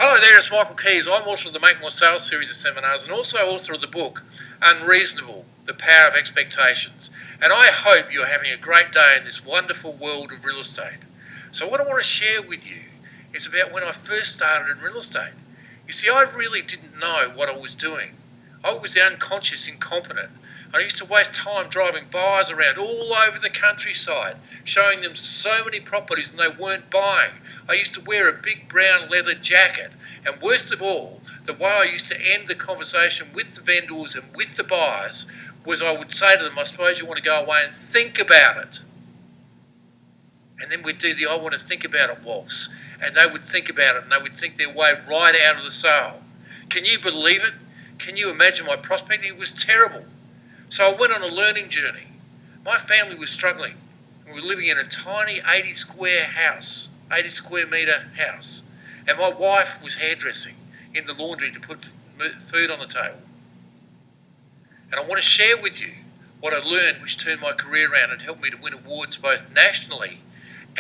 Hello there, it's Michael Kies. I'm author of the Make More Sales series of seminars and also author of the book Unreasonable, The Power of Expectations. And I hope you're having a great day in this wonderful world of real estate. So what I want to share with you is about when I first started in real estate. You see, I really didn't know what I was doing. I was unconscious, incompetent. I used to waste time driving buyers around all over the countryside, showing them so many properties and they weren't buying. I used to wear a big brown leather jacket, and worst of all, the way I used to end the conversation with the vendors and with the buyers was I would say to them, I suppose you want to go away and think about it. And then we'd do the I want to think about it waltz, and they would think about it and they would think their way right out of the sale. Can you believe it? Can you imagine my prospecting? It was terrible. So I went on a learning journey. My family was struggling. We were living in a tiny 80 square metre house. And my wife was hairdressing in the laundry to put food on the table. And I want to share with you what I learned, which turned my career around and helped me to win awards both nationally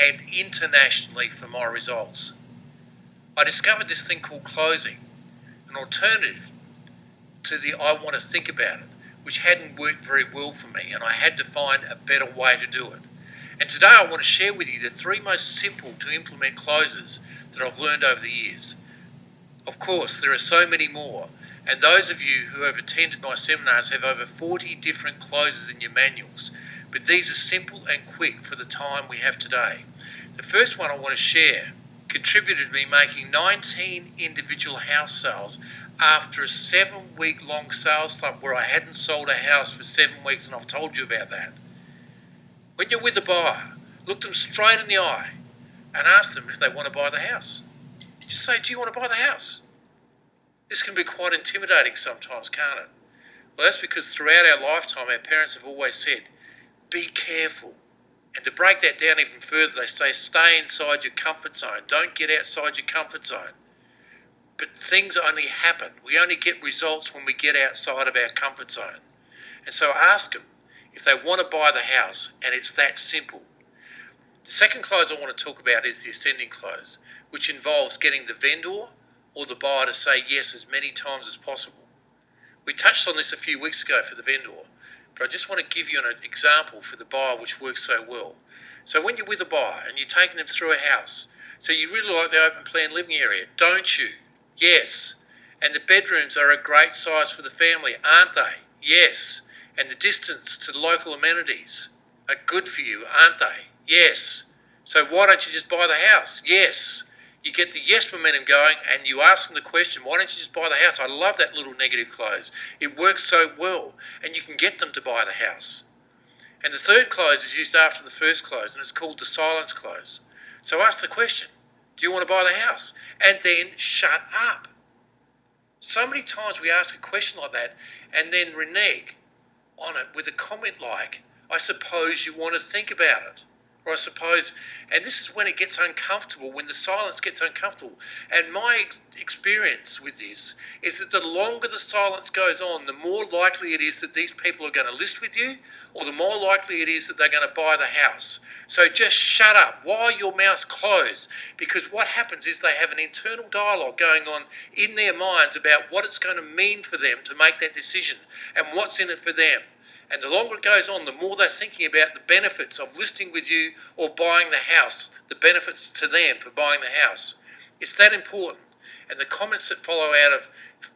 and internationally for my results. I discovered this thing called closing, an alternative to the I want to think about it, which hadn't worked very well for me, and I had to find a better way to do it. And today I want to share with you the 3 most simple to implement closes that I've learned over the years. Of course, there are so many more, and those of you who have attended my seminars have over 40 different closes in your manuals, but these are simple and quick for the time we have today. The first one I want to share contributed to me making 19 individual house sales after a 7-week-long sales slump where I hadn't sold a house for 7 weeks, and I've told you about that. When you're with a buyer, look them straight in the eye and ask them if they want to buy the house. Just say, do you want to buy the house? This can be quite intimidating sometimes, can't it? Well, that's because throughout our lifetime, our parents have always said, be careful. And to break that down even further, they say, stay inside your comfort zone. Don't get outside your comfort zone. But things only happen. We only get results when we get outside of our comfort zone. And so ask them if they want to buy the house, and it's that simple. The second close I want to talk about is the ascending close, which involves getting the vendor or the buyer to say yes as many times as possible. We touched on this a few weeks ago for the vendor, but I just want to give you an example for the buyer which works so well. So when you're with a buyer and you're taking them through a house, so you really like the open plan living area, don't you? Yes. And the bedrooms are a great size for the family, aren't they? Yes. And the distance to the local amenities are good for you, aren't they? Yes. So why don't you just buy the house? Yes. You get the yes momentum going and you ask them the question, why don't you just buy the house? I love that little negative close. It works so well, and you can get them to buy the house. And the third close is used after the first close, and it's called the silence close. So ask the question, do you want to buy the house? And then shut up. So many times we ask a question like that and then renege on it with a comment like, I suppose you want to think about it. Or I suppose, and this is when it gets uncomfortable, when the silence gets uncomfortable. And my experience with this is that the longer the silence goes on, the more likely it is that these people are going to list with you, or the more likely it is that they're going to buy the house. So just shut up. Why your mouth closed? Because what happens is they have an internal dialogue going on in their minds about what it's going to mean for them to make that decision and what's in it for them. And the longer it goes on, the more they're thinking about the benefits of listing with you or buying the house, the benefits to them for buying the house. It's that important. And the comments that follow out of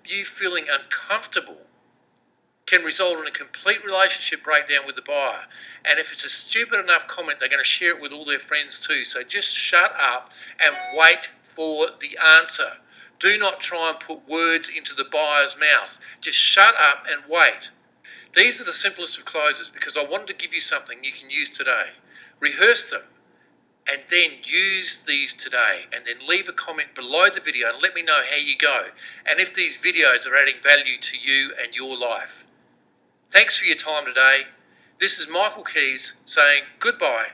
you feeling uncomfortable can result in a complete relationship breakdown with the buyer. And if it's a stupid enough comment, they're going to share it with all their friends too. So just shut up and wait for the answer. Do not try and put words into the buyer's mouth. Just shut up and wait. These are the simplest of closes because I wanted to give you something you can use today. Rehearse them and then use these today, and then leave a comment below the video and let me know how you go and if these videos are adding value to you and your life. Thanks for your time today. This is Michael Kies saying goodbye.